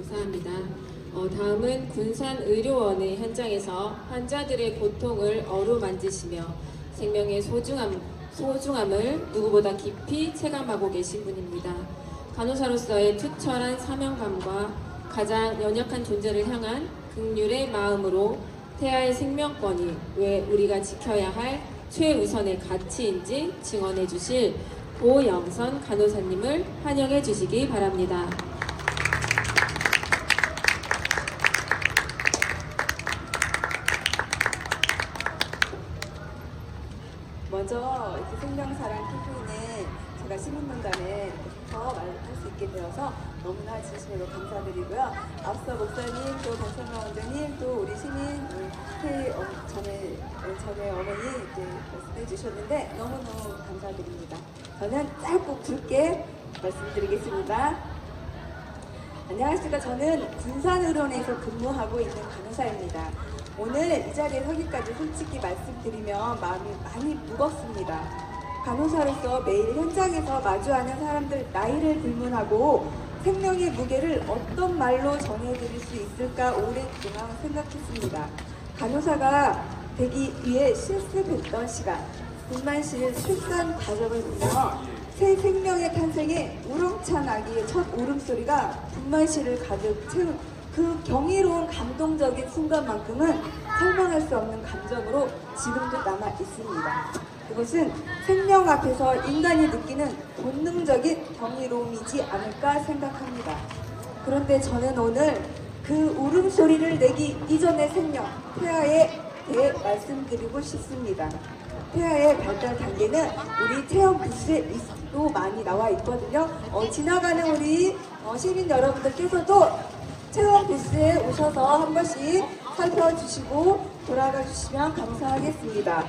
감사합니다. 다음은 군산의료원의 현장에서 환자들의 고통을 어루만지시며 생명의 소중함을 누구보다 깊이 체감하고 계신 분입니다. 간호사로서의 투철한 사명감과 가장 연약한 존재를 향한 긍휼의 마음으로 태아의 생명권이 왜 우리가 지켜야 할 최우선의 가치인지 증언해 주실 고영선 간호사님을 환영해 주시기 바랍니다. 먼저 이렇게 생명사랑 캠페인에 제가 시민문단에 더 말할 수 있게 되어서 너무나 진심으로 감사드리고요. 앞서 목사님, 또 박선영 원장님, 또 우리 시민 전에 어머니 이렇게 말씀해 주셨는데 너무너무 감사드립니다. 저는 짧고 굵게 말씀드리겠습니다. 안녕하십니까. 저는 군산의료원에서 근무하고 있는 간호사입니다. 오늘 이 자리에 서기까지 솔직히 말씀드리면 마음이 많이 무겁습니다. 간호사로서 매일 현장에서 마주하는 사람들 나이를 불문하고 생명의 무게를 어떤 말로 전해드릴 수 있을까 오랫동안 생각했습니다. 간호사가 되기 위해 실습했던 시간, 분만실 출산 과정을 보며 새 생명의 탄생에 우렁찬 아기의 첫 울음소리가 분만실을 가득 채운 그 경이로운 감동적인 순간만큼은 설명할 수 없는 감정으로 지금도 남아 있습니다. 그것은 생명 앞에서 인간이 느끼는 본능적인 경이로움이지 않을까 생각합니다. 그런데 저는 오늘 그 울음소리를 내기 이전의 생명, 태아에 대해 말씀드리고 싶습니다. 태아의 발달 단계는 우리 체험 부스에도 많이 나와 있거든요. 지나가는 우리 시민 여러분들께서도 체험 부스에 오셔서 한 번씩 살펴주시고 돌아가 주시면 감사하겠습니다.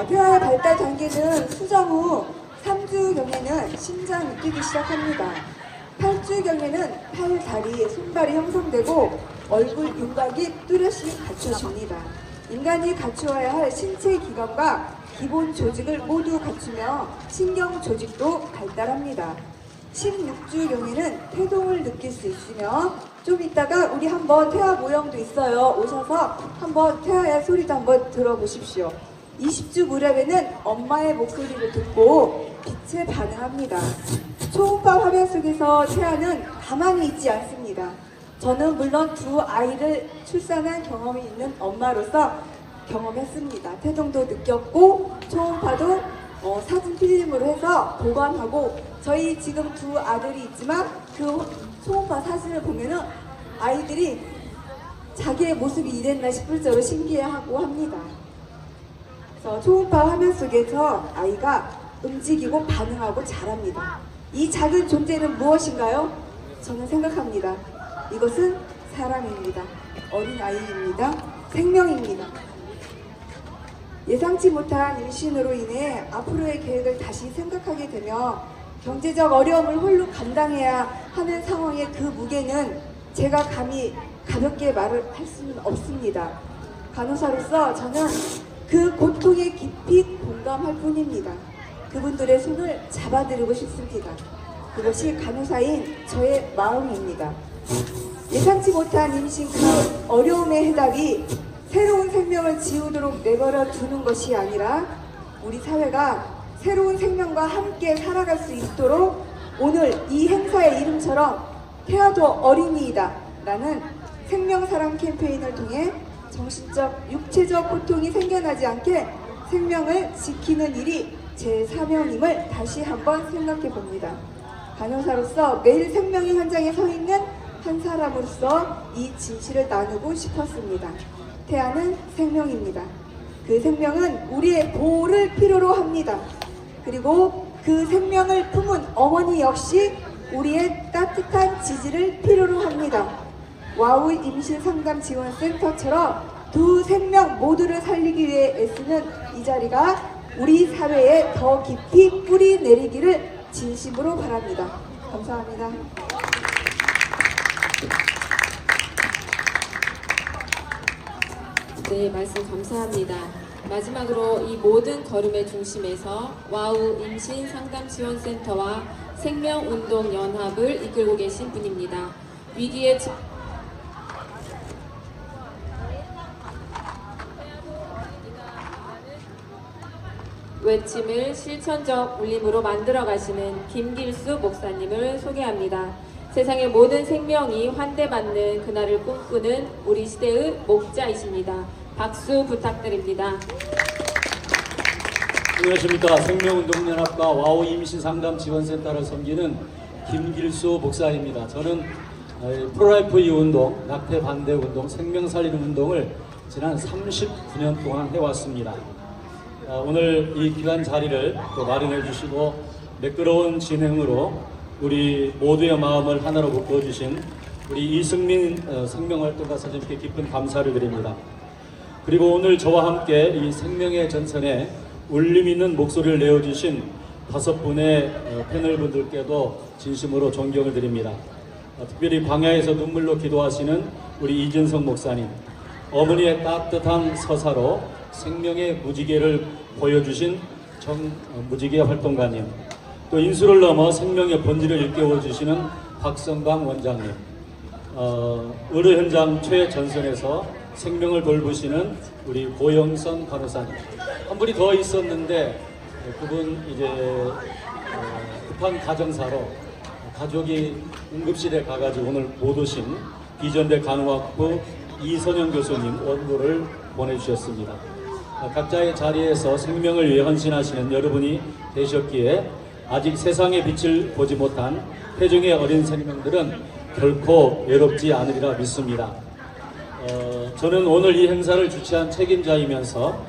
태아의 발달 단계는 수정 후 3주경에는 심장이 뛰기 시작합니다. 8주경에는 팔, 다리, 손발이 형성되고 얼굴 윤곽이 뚜렷이 갖춰집니다. 인간이 갖추어야 할 신체 기관과 기본 조직을 모두 갖추며 신경 조직도 발달합니다. 16주경에는 태동을 느낄 수 있으며 좀 이따가 우리 한번 태아 모형도 있어요. 오셔서 한번 태아의 소리도 한번 들어보십시오. 20주 무렵에는 엄마의 목소리를 듣고 빛에 반응합니다. 초음파 화면 속에서 태아는 가만히 있지 않습니다. 저는 물론 두 아이를 출산한 경험이 있는 엄마로서 경험했습니다. 태동도 느꼈고 초음파도 사진 필름으로 해서 보관하고 저희 지금 두 아들이 있지만 그 초음파 사진을 보면은 아이들이 자기의 모습이 이랬나 싶을 정도로 신기해하고 합니다. 그래서 초음파 화면 속에서 아이가 움직이고 반응하고 자랍니다. 이 작은 존재는 무엇인가요? 저는 생각합니다. 이것은 사람입니다. 어린아이입니다. 생명입니다. 예상치 못한 임신으로 인해 앞으로의 계획을 다시 생각하게 되며 경제적 어려움을 홀로 감당해야 하는 상황의 그 무게는 제가 감히 가볍게 말을 할 수는 없습니다. 간호사로서 저는 그 고통에 깊이 공감할 뿐입니다. 그분들의 손을 잡아드리고 싶습니다. 그것이 간호사인 저의 마음입니다. 예상치 못한 임신 그 어려움의 해답이 새로운 생명을 지우도록 내버려 두는 것이 아니라 우리 사회가 새로운 생명과 함께 살아갈 수 있도록 오늘 이 행사의 이름처럼 태아도 어린이이다 라는 생명사랑 캠페인을 통해 정신적, 육체적 고통이 생겨나지 않게 생명을 지키는 일이 제 사명임을 다시 한번 생각해 봅니다. 간호사로서 매일 생명의 현장에 서 있는 한 사람으로서 이 진실을 나누고 싶었습니다. 태아는 생명입니다. 그 생명은 우리의 보호를 필요로 합니다. 그리고 그 생명을 품은 어머니 역시 우리의 따뜻한 지지를 필요로 합니다. 와우 임신상담지원센터처럼 두 생명 모두를 살리기 위해 애쓰는 이 자리가 우리 사회에 더 깊이 뿌리 내리기를 진심으로 바랍니다. 감사합니다. 네, 말씀 감사합니다. 마지막으로 이 모든 걸음의 중심에서 와우 임신상담지원센터와 생명운동연합을 이끌고 계신 분입니다. 위기에 외침을 실천적 울림으로 만들어 가시는 김길수 목사님을 소개합니다. 세상의 모든 생명이 환대받는 그날을 꿈꾸는 우리 시대의 목자이십니다. 박수 부탁드립니다. 안녕하십니까. 생명운동연합과 와우 임신상담지원센터를 섬기는 김길수 목사입니다. 저는 프로라이프 이운동, 낙태 반대 운동, 생명 살리는 운동을 지난 39년 동안 해왔습니다. 오늘 이 귀한 자리를 또 마련해 주시고 매끄러운 진행으로 우리 모두의 마음을 하나로 묶어주신 우리 이승민 생명활동가 사장님께 깊은 감사를 드립니다. 그리고 오늘 저와 함께 이 생명의 전선에 울림 있는 목소리를 내어주신 5분의 패널분들께도 진심으로 존경을 드립니다. 특별히 광야에서 눈물로 기도하시는 우리 이진성 목사님, 어머니의 따뜻한 서사로 생명의 무지개를 보여주신 정무지개 활동가님, 또 인수를 넘어 생명의 본질을 일깨워주시는 박성광 원장님, 의료 현장 최전선에서 생명을 돌보시는 우리 고영선 간호사님, 한 분이 더 있었는데 그분 이제 급한 가정사로 가족이 응급실에 가가지고 오늘 못 오신 비전대 간호학부 이선영 교수님 원고를 보내주셨습니다. 각자의 자리에서 생명을 위해 헌신하시는 여러분이 되셨기에 아직 세상의 빛을 보지 못한 태중의 어린 생명들은 결코 외롭지 않으리라 믿습니다. 저는 오늘 이 행사를 주최한 책임자이면서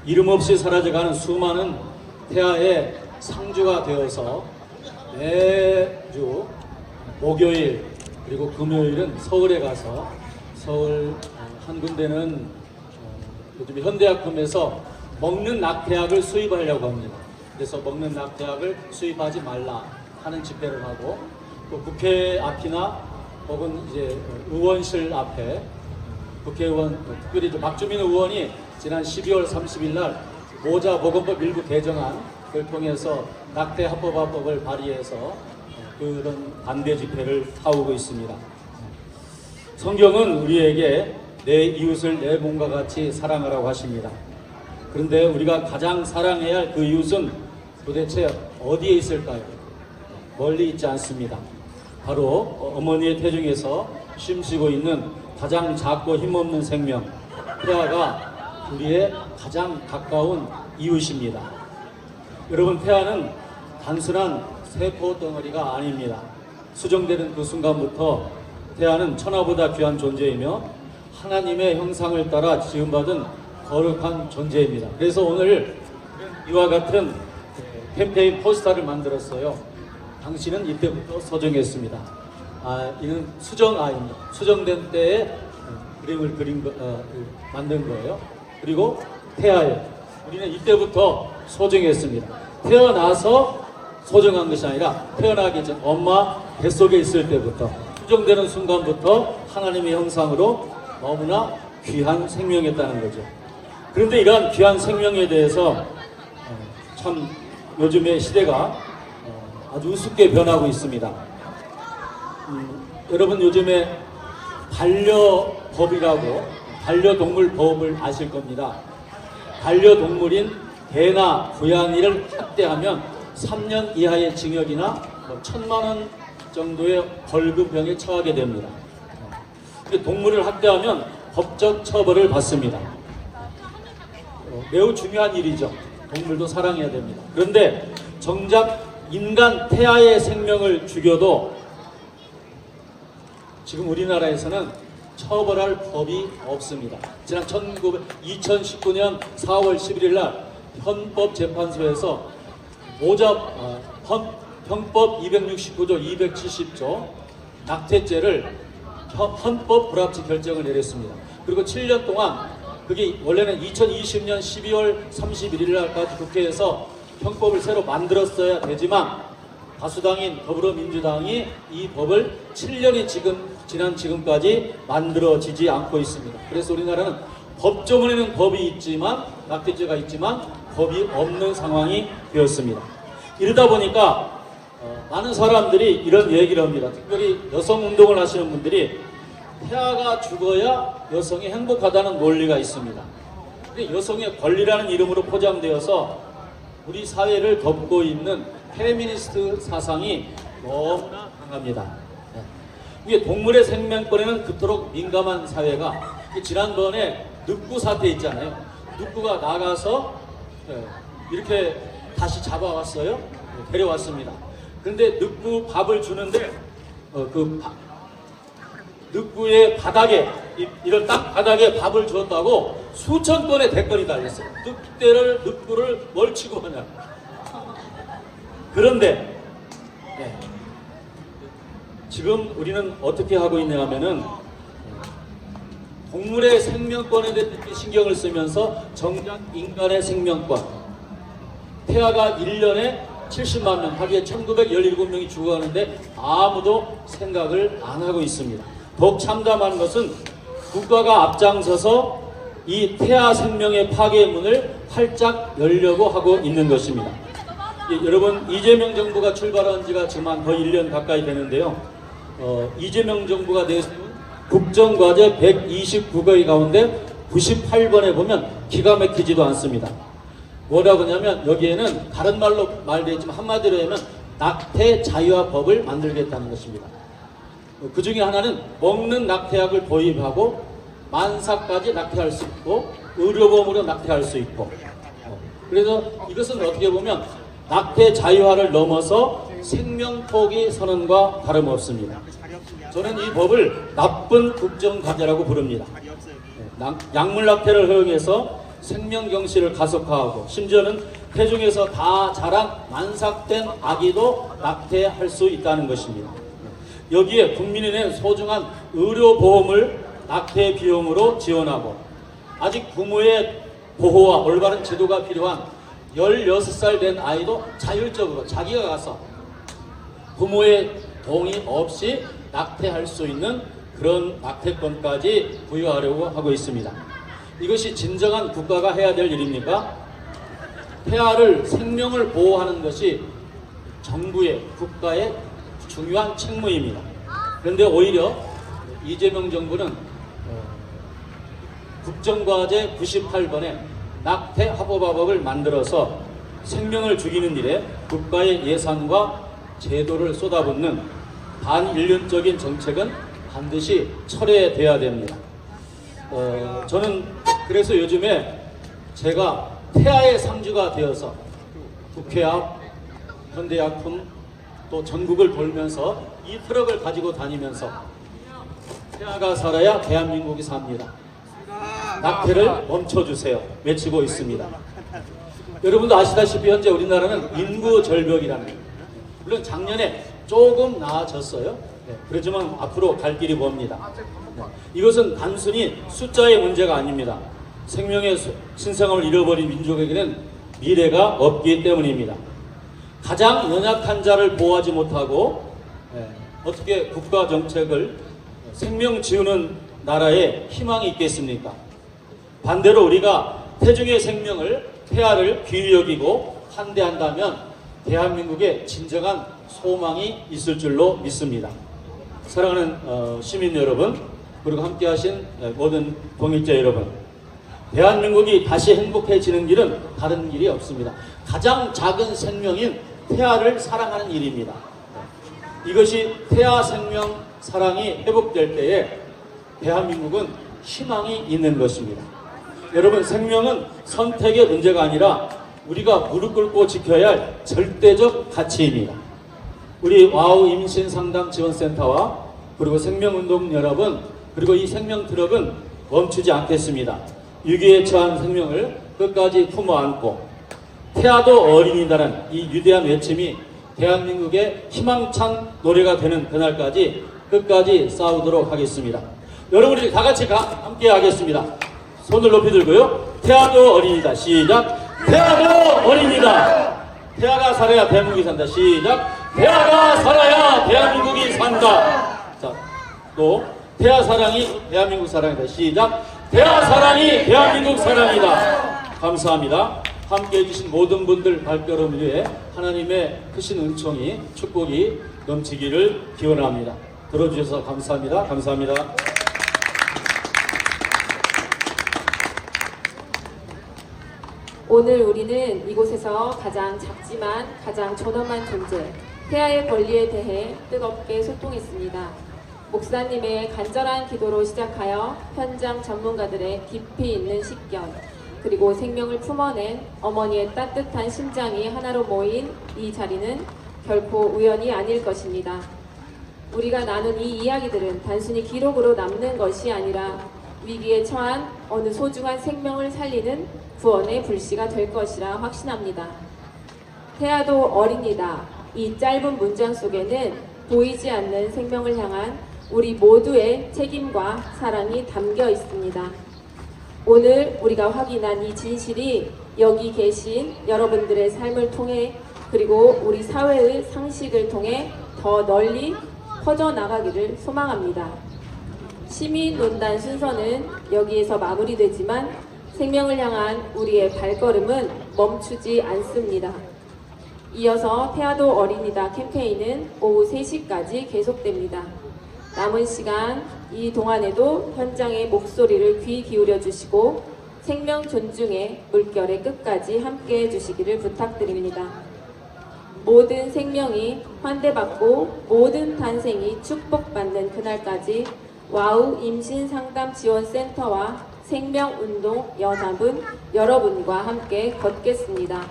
이름 없이 사라져가는 수많은 태아의 상주가 되어서 매주 목요일 그리고 금요일은 서울에 가서 서울 한 군데는 요즘 현대약품에서 먹는 낙태약을 수입하려고 합니다. 그래서 먹는 낙태약을 수입하지 말라 하는 집회를 하고 또 국회 앞이나 혹은 이제 의원실 앞에 국회의원, 특별히 박주민 의원이 지난 12월 30일 날 모자보건법 일부 개정안을 통해서 낙태 합법화법을 발의해서 그런 반대 집회를 하고 있습니다. 성경은 우리에게 내 이웃을 내 몸과 같이 사랑하라고 하십니다. 그런데 우리가 가장 사랑해야 할 그 이웃은 도대체 어디에 있을까요? 멀리 있지 않습니다. 바로 어머니의 태중에서 쉼쉬고 있는 가장 작고 힘없는 생명, 태아가 우리의 가장 가까운 이웃입니다. 여러분, 태아는 단순한 세포 덩어리가 아닙니다. 수정되는 그 순간부터 태아는 천하보다 귀한 존재이며 하나님의 형상을 따라 지음받은 거룩한 존재입니다. 그래서 오늘 이와 같은 캠페인 포스터를 만들었어요. 당신은 이때부터 소정했습니다. 이는 수정아입니다. 수정된 때에 그림을 만든 거예요. 그리고 태아예요. 우리는 이때부터 소정했습니다. 태어나서 소정한 것이 아니라 태어나기 전 엄마 뱃속에 있을 때부터 수정되는 순간부터 하나님의 형상으로 너무나 귀한 생명이었다는 거죠. 그런데 이러한 귀한 생명에 대해서 참 요즘의 시대가 아주 우습게 변하고 있습니다. 여러분, 요즘에 반려법이라고 반려동물 법을 아실 겁니다. 반려동물인 개나 고양이를 학대하면 3년 이하의 징역이나 1,000만 원 정도의 벌금형에 처하게 됩니다. 동물을 학대하면 법적 처벌을 받습니다. 매우 중요한 일이죠. 동물도 사랑해야 됩니다. 그런데 정작 인간 태아의 생명을 죽여도 지금 우리나라에서는 처벌할 법이 없습니다. 지난 2019년 4월 11일 날 헌법재판소에서 형법 269조 270조 낙태죄를 헌법 불합치 결정을 내렸습니다. 그리고 7년 동안 그게 원래는 2020년 12월 31일 날까지 국회에서 형법을 새로 만들었어야 되지만 다수당인 더불어민주당이 이 법을 7년이 지난 지금까지 만들어지지 않고 있습니다. 그래서 우리나라는 법조문에는 법이 있지만 낙태죄가 있지만 법이 없는 상황이 되었습니다. 이러다 보니까 많은 사람들이 이런 얘기를 합니다. 특별히 여성 운동을 하시는 분들이 태아가 죽어야 여성이 행복하다는 논리가 있습니다. 근데 여성의 권리라는 이름으로 포장되어서 우리 사회를 덮고 있는 페미니스트 사상이 너무나 강합니다. 이게 동물의 생명권에는 그토록 민감한 사회가 지난번에 늑구 사태 있잖아요. 늑구가 나가서 이렇게 다시 잡아왔어요. 데려왔습니다. 근데 늑구 밥을 주는데 늑구의 바닥에 이런 땅 바닥에 밥을 주었다고 수천 건의 댓글이 달렸어요. 늑구를 뭘 취급하냐. 그런데 지금 우리는 어떻게 하고 있냐 하면은 동물의 생명권에 대해 신경을 쓰면서 정작 인간의 생명권, 태아가 1년에 70만 명, 하루에 1917명이 죽어가는데 아무도 생각을 안 하고 있습니다. 더욱 참담한 것은 국가가 앞장서서 이 태아 생명의 파괴문을 활짝 열려고 하고 있는 것입니다. 여러분, 이재명 정부가 출발한 지가 지금 한 거의 1년 가까이 되는데요. 이재명 정부가 내세운 국정과제 129개 가운데 98번에 보면 기가 막히지도 않습니다. 뭐라고 하냐면 여기에는 다른 말로 말되어 있지만 한마디로 하면 낙태 자유화법을 만들겠다는 것입니다. 그 중에 하나는 먹는 낙태약을 도입하고 만사까지 낙태할 수 있고 의료보험으로 낙태할 수 있고, 그래서 이것은 어떻게 보면 낙태 자유화를 넘어서 생명포기 선언과 다름없습니다. 저는 이 법을 나쁜 국정과제라고 부릅니다. 약물 낙태를 허용해서 생명경시를 가속화하고 심지어는 태중에서 다 자란 만삭된 아기도 낙태할 수 있다는 것입니다. 여기에 국민이 낸 소중한 의료보험을 낙태 비용으로 지원하고 아직 부모의 보호와 올바른 제도가 필요한 16살 된 아이도 자율적으로 자기가 가서 부모의 동의 없이 낙태할 수 있는 그런 낙태권까지 부여하려고 하고 있습니다. 이것이 진정한 국가가 해야 될 일입니까? 태아를 생명을 보호하는 것이 정부의 국가의 중요한 책무입니다. 그런데 오히려 이재명 정부는 국정과제 98번에 낙태 합법화법을 만들어서 생명을 죽이는 일에 국가의 예산과 제도를 쏟아붓는 반인륜적인 정책은 반드시 철회돼야 됩니다. 저는 그래서 요즘에 제가 태아의 상주가 되어서 국회 앞, 현대약품 또 전국을 돌면서 이 트럭을 가지고 다니면서 태아가 살아야 대한민국이 삽니다. 낙태를 멈춰주세요. 외치고 있습니다. 여러분도 아시다시피 현재 우리나라는 인구 절벽이라는, 물론 작년에 조금 나아졌어요. 그렇지만 앞으로 갈 길이 멉니다. 이것은 단순히 숫자의 문제가 아닙니다. 생명의 신생아를 잃어버린 민족에게는 미래가 없기 때문입니다. 가장 연약한 자를 보호하지 못하고 어떻게 국가 정책을 생명 지우는 나라에 희망이 있겠습니까? 반대로 우리가 태중의 생명을, 태아를 귀히 여기고 환대한다면 대한민국에 진정한 소망이 있을 줄로 믿습니다. 사랑하는 시민 여러분, 그리고 함께하신 모든 동역자 여러분, 대한민국이 다시 행복해지는 길은 다른 길이 없습니다. 가장 작은 생명인 태아를 사랑하는 일입니다. 이것이 태아 생명 사랑이 회복될 때에 대한민국은 희망이 있는 것입니다. 여러분, 생명은 선택의 문제가 아니라 우리가 무릎 꿇고 지켜야 할 절대적 가치입니다. 우리 와우 임신상담지원센터와 그리고 생명운동 여러분, 그리고 이 생명트럭은 멈추지 않겠습니다. 위기에 처한 생명을 끝까지 품어 안고 태아도 어린이다라는 이 위대한 외침이 대한민국의 희망찬 노래가 되는 그날까지 끝까지 싸우도록 하겠습니다. 여러분, 우리 다 같이 함께 하겠습니다. 손을 높이 들고요. 태아도 어린이다. 시작. 태아도 어린이다. 태아가 살아야 대한민국이 산다. 시작. 태아가 살아야 대한민국이 산다. 자, 또 태아 사랑이 대한민국 사랑이다. 시작. 태아 사랑이 대한민국 사랑이다. 감사합니다. 함께해 주신 모든 분들 발걸음 위에 하나님의 크신 은총이 축복이 넘치기를 기원합니다. 들어주셔서 감사합니다. 감사합니다. 오늘 우리는 이곳에서 가장 작지만 가장 존엄한 존재, 태아의 권리에 대해 뜨겁게 소통했습니다. 목사님의 간절한 기도로 시작하여 현장 전문가들의 깊이 있는 식견, 그리고 생명을 품어낸 어머니의 따뜻한 심장이 하나로 모인 이 자리는 결코 우연이 아닐 것입니다. 우리가 나눈 이 이야기들은 단순히 기록으로 남는 것이 아니라 위기에 처한 어느 소중한 생명을 살리는 구원의 불씨가 될 것이라 확신합니다. 태아도 어린이다. 이 짧은 문장 속에는 보이지 않는 생명을 향한 우리 모두의 책임과 사랑이 담겨 있습니다. 오늘 우리가 확인한 이 진실이 여기 계신 여러분들의 삶을 통해 그리고 우리 사회의 상식을 통해 더 널리 퍼져나가기를 소망합니다. 시민논단 순서는 여기에서 마무리되지만 생명을 향한 우리의 발걸음은 멈추지 않습니다. 이어서 태아도 어린이다 캠페인은 오후 3시까지 계속됩니다. 남은 시간 이 동안에도 현장의 목소리를 귀 기울여 주시고 생명 존중의 물결의 끝까지 함께 해주시기를 부탁드립니다. 모든 생명이 환대받고 모든 탄생이 축복받는 그날까지 와우 임신상담지원센터와 생명운동 연합은 여러분과 함께 걷겠습니다.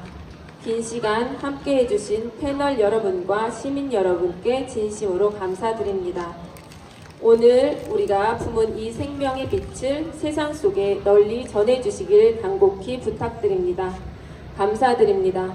긴 시간 함께 해주신 패널 여러분과 시민 여러분께 진심으로 감사드립니다. 오늘 우리가 품은 이 생명의 빛을 세상 속에 널리 전해주시길 간곡히 부탁드립니다. 감사드립니다.